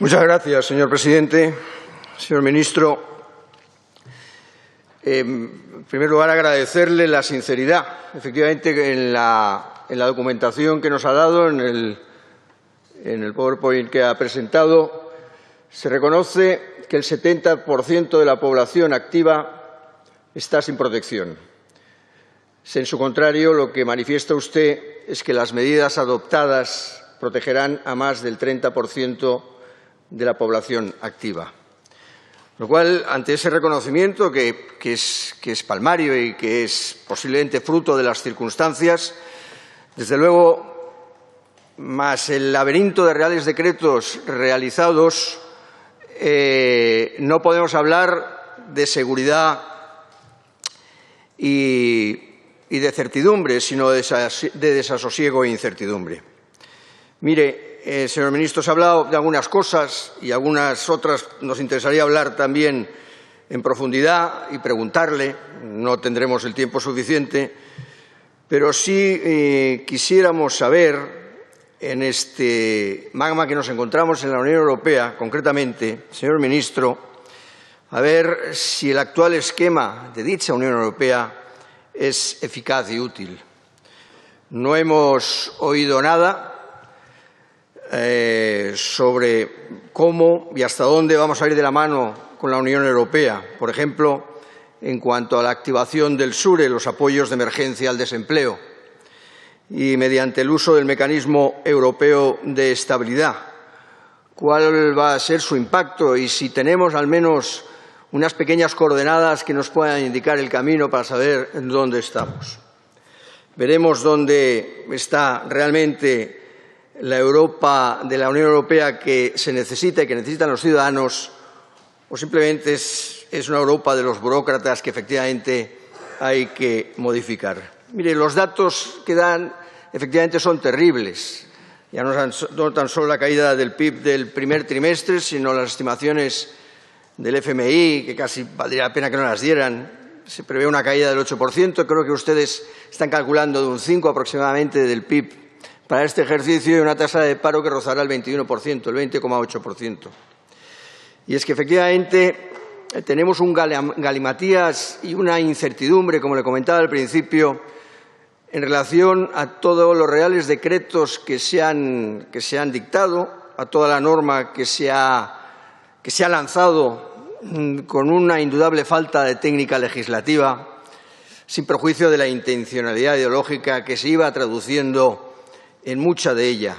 Muchas gracias, señor presidente. Señor ministro, en primer lugar, agradecerle la sinceridad. Efectivamente, en la documentación que nos ha dado, en el PowerPoint que ha presentado, se reconoce que el 70% de la población activa está sin protección. En su contrario, lo que manifiesta usted es que las medidas adoptadas protegerán a más del 30% de la población activa. Lo cual, ante ese reconocimiento que es palmario y que es posiblemente fruto de las circunstancias, desde luego, más el laberinto de reales decretos realizados, no podemos hablar de seguridad y de certidumbre, sino de desasosiego e incertidumbre. Mire, señor ministro, se ha hablado de algunas cosas y algunas otras nos interesaría hablar también en profundidad y preguntarle. No tendremos el tiempo suficiente, pero sí quisiéramos saber, en este magma que nos encontramos en la Unión Europea, concretamente, señor ministro, a ver si el actual esquema de dicha Unión Europea es eficaz y útil. No hemos oído nada sobre cómo y hasta dónde vamos a ir de la mano con la Unión Europea. Por ejemplo, en cuanto a la activación del SURE, los apoyos de emergencia al desempleo, y mediante el uso del mecanismo europeo de estabilidad. ¿Cuál va a ser su impacto? Y si tenemos al menos unas pequeñas coordenadas que nos puedan indicar el camino para saber dónde estamos. Veremos dónde está realmente la Europa de la Unión Europea que se necesita y que necesitan los ciudadanos, o simplemente es una Europa de los burócratas que efectivamente hay que modificar. Mire, los datos que dan efectivamente son terribles. Ya no tan solo la caída del PIB del primer trimestre, sino las estimaciones del FMI, que casi valdría la pena que no las dieran. Se prevé una caída del 8%. Creo que ustedes están calculando de un 5% aproximadamente del PIB para este ejercicio y una tasa de paro que rozará el 21%, el 20,8%. Y es que efectivamente tenemos un galimatías y una incertidumbre, como le comentaba al principio, en relación a todos los reales decretos que se han dictado, a toda la norma que se ha lanzado con una indudable falta de técnica legislativa, sin perjuicio de la intencionalidad ideológica que se iba traduciendo en mucha de ella.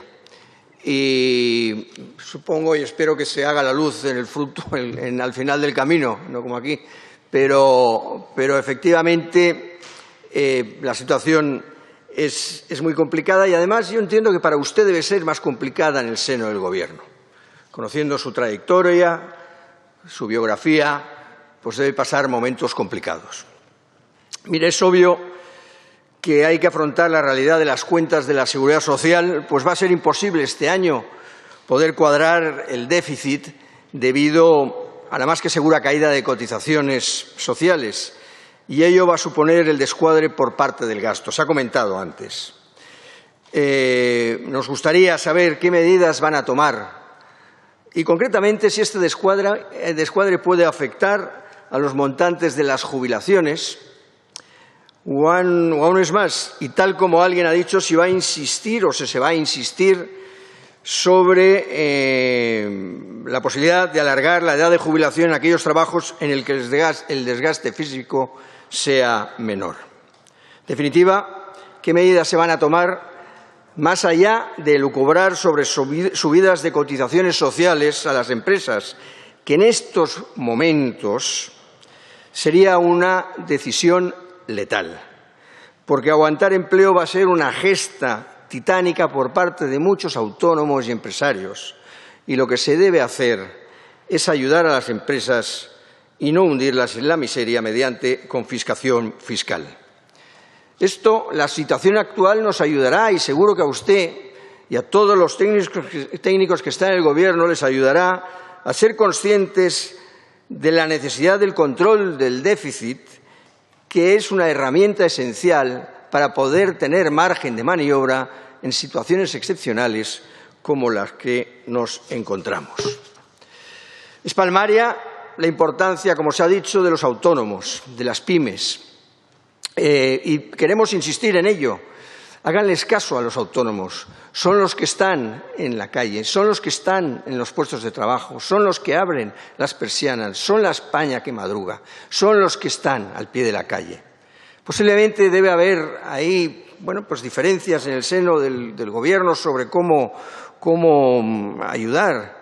Y supongo y espero que se haga la luz en el fruto al final del camino, no como aquí, pero efectivamente la situación es muy complicada y además yo entiendo que para usted debe ser más complicada en el seno del Gobierno. Conociendo su trayectoria, su biografía, pues debe pasar momentos complicados. Mire, es obvio que hay que afrontar la realidad de las cuentas de la Seguridad Social, pues va a ser imposible este año poder cuadrar el déficit debido a la más que segura caída de cotizaciones sociales, y ello va a suponer el descuadre por parte del gasto. Se ha comentado antes. Nos gustaría saber qué medidas van a tomar y, concretamente, si este descuadre puede afectar a los montantes de las jubilaciones o aún es más, y tal como alguien ha dicho, si va a insistir o se va a insistir sobre la posibilidad de alargar la edad de jubilación en aquellos trabajos en el que el desgaste físico sea menor. En definitiva, ¿qué medidas se van a tomar más allá de lucubrar sobre subidas de cotizaciones sociales a las empresas, que en estos momentos sería una decisión letal? Porque aguantar empleo va a ser una gesta titánica por parte de muchos autónomos y empresarios, y lo que se debe hacer es ayudar a las empresas y no hundirlas en la miseria mediante confiscación fiscal. La situación actual nos ayudará, y seguro que a usted y a todos los técnicos que están en el Gobierno les ayudará a ser conscientes de la necesidad del control del déficit, que es una herramienta esencial para poder tener margen de maniobra en situaciones excepcionales como las que nos encontramos. Es palmaria la importancia, como se ha dicho, de los autónomos, de las pymes. Y queremos insistir en ello. Háganles caso a los autónomos. Son los que están en la calle, son los que están en los puestos de trabajo, son los que abren las persianas, son la España que madruga, son los que están al pie de la calle. Posiblemente debe haber ahí diferencias en el seno del Gobierno sobre cómo ayudar,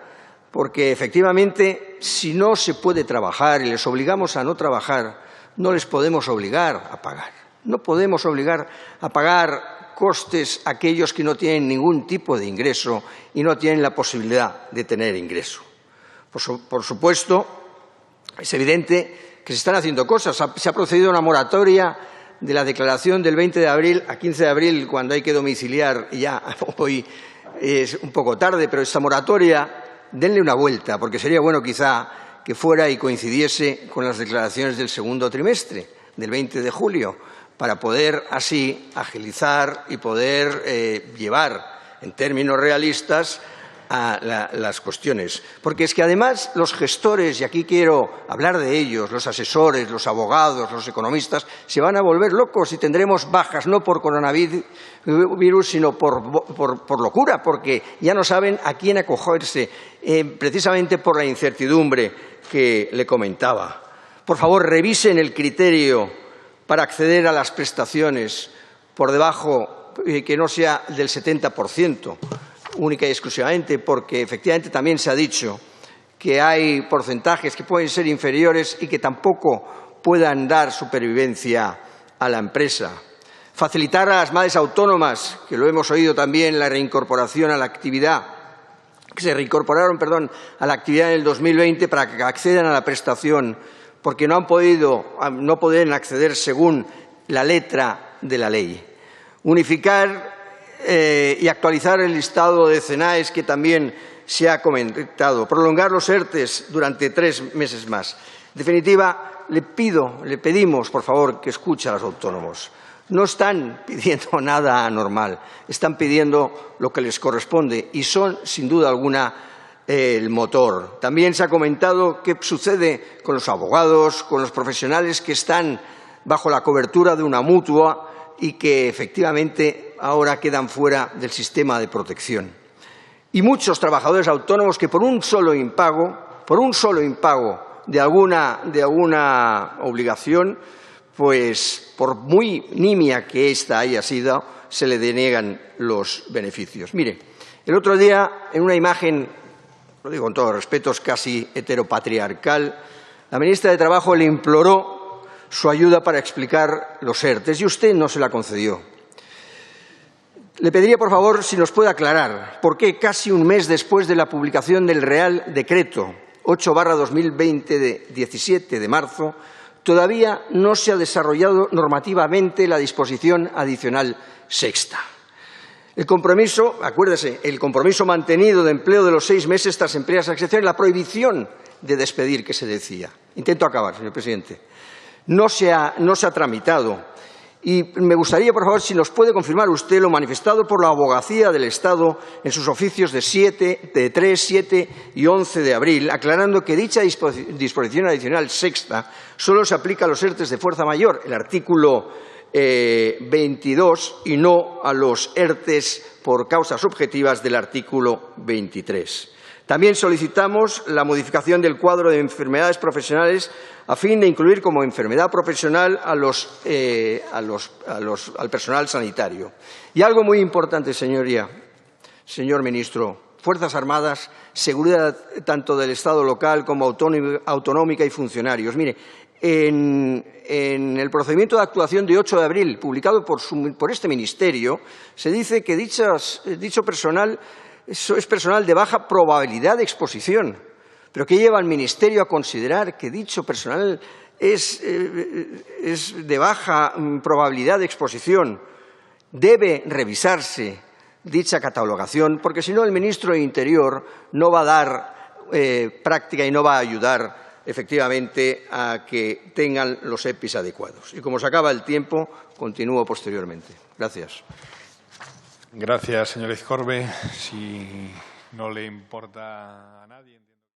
porque efectivamente si no se puede trabajar y les obligamos a no trabajar, no les podemos obligar a pagar. No podemos obligar a pagar costes a aquellos que no tienen ningún tipo de ingreso y no tienen la posibilidad de tener ingreso. Por supuesto, es evidente que se están haciendo cosas. Se ha procedido a una moratoria de la declaración del 20 de abril a 15 de abril, cuando hay que domiciliar, ya hoy es un poco tarde, pero esta moratoria, denle una vuelta, porque sería bueno quizá que fuera y coincidiese con las declaraciones del segundo trimestre, del 20 de julio, para poder así agilizar y poder llevar en términos realistas a las cuestiones. Porque es que además los gestores, y aquí quiero hablar de ellos, los asesores, los abogados, los economistas, se van a volver locos y tendremos bajas no por coronavirus, sino por locura, porque ya no saben a quién acogerse, precisamente por la incertidumbre que le comentaba. Por favor, revisen el criterio para acceder a las prestaciones por debajo, que no sea del 70%, única y exclusivamente, porque efectivamente también se ha dicho que hay porcentajes que pueden ser inferiores y que tampoco puedan dar supervivencia a la empresa. Facilitar a las madres autónomas, que lo hemos oído también, la reincorporación a la actividad, que se reincorporaron, a la actividad en el 2020 para que accedan a la prestación, porque no pueden acceder según la letra de la ley. Unificar y actualizar el listado de CENAES, que también se ha comentado. Prolongar los ERTES durante 3 meses más. En definitiva, le pedimos, por favor, que escuche a los autónomos. No están pidiendo nada anormal, están pidiendo lo que les corresponde y son, sin duda alguna, el motor. También se ha comentado qué sucede con los abogados, con los profesionales que están bajo la cobertura de una mutua y que efectivamente ahora quedan fuera del sistema de protección. Y muchos trabajadores autónomos que por un solo impago de alguna obligación, pues por muy nimia que ésta haya sido, se le deniegan los beneficios. Mire, el otro día, en una imagen, lo digo con todos los respetos, casi heteropatriarcal, la ministra de Trabajo le imploró su ayuda para explicar los ERTES y usted no se la concedió. Le pediría, por favor, si nos puede aclarar por qué casi un mes después de la publicación del Real Decreto 8/2020 de 17 de marzo, todavía no se ha desarrollado normativamente la disposición adicional sexta. El compromiso, acuérdese, el compromiso mantenido de empleo de los 6 meses tras empleos a excepción, la prohibición de despedir que se decía. Intento acabar, señor presidente. No se ha tramitado. Y me gustaría, por favor, si nos puede confirmar usted lo manifestado por la Abogacía del Estado en sus oficios de 3, 7 y 11 de abril, aclarando que dicha disposición adicional sexta solo se aplica a los ERTES de fuerza mayor, el artículo 22, y no a los ERTES por causas objetivas del artículo 23. También solicitamos la modificación del cuadro de enfermedades profesionales a fin de incluir como enfermedad profesional al personal sanitario. Y algo muy importante, señoría, señor ministro, Fuerzas Armadas, seguridad tanto del Estado local como autonómica y funcionarios. Mire, en el procedimiento de actuación de 8 de abril, publicado por este Ministerio, se dice que dicho personal es personal de baja probabilidad de exposición. ¿Pero qué lleva al Ministerio a considerar que dicho personal es de baja probabilidad de exposición? Debe revisarse dicha catalogación, porque si no el ministro de Interior no va a dar práctica y no va a ayudar efectivamente a que tengan los EPIs adecuados. Y como se acaba el tiempo, continúo posteriormente. Gracias. Gracias, señor Ezcorbe. Si no le importa a nadie.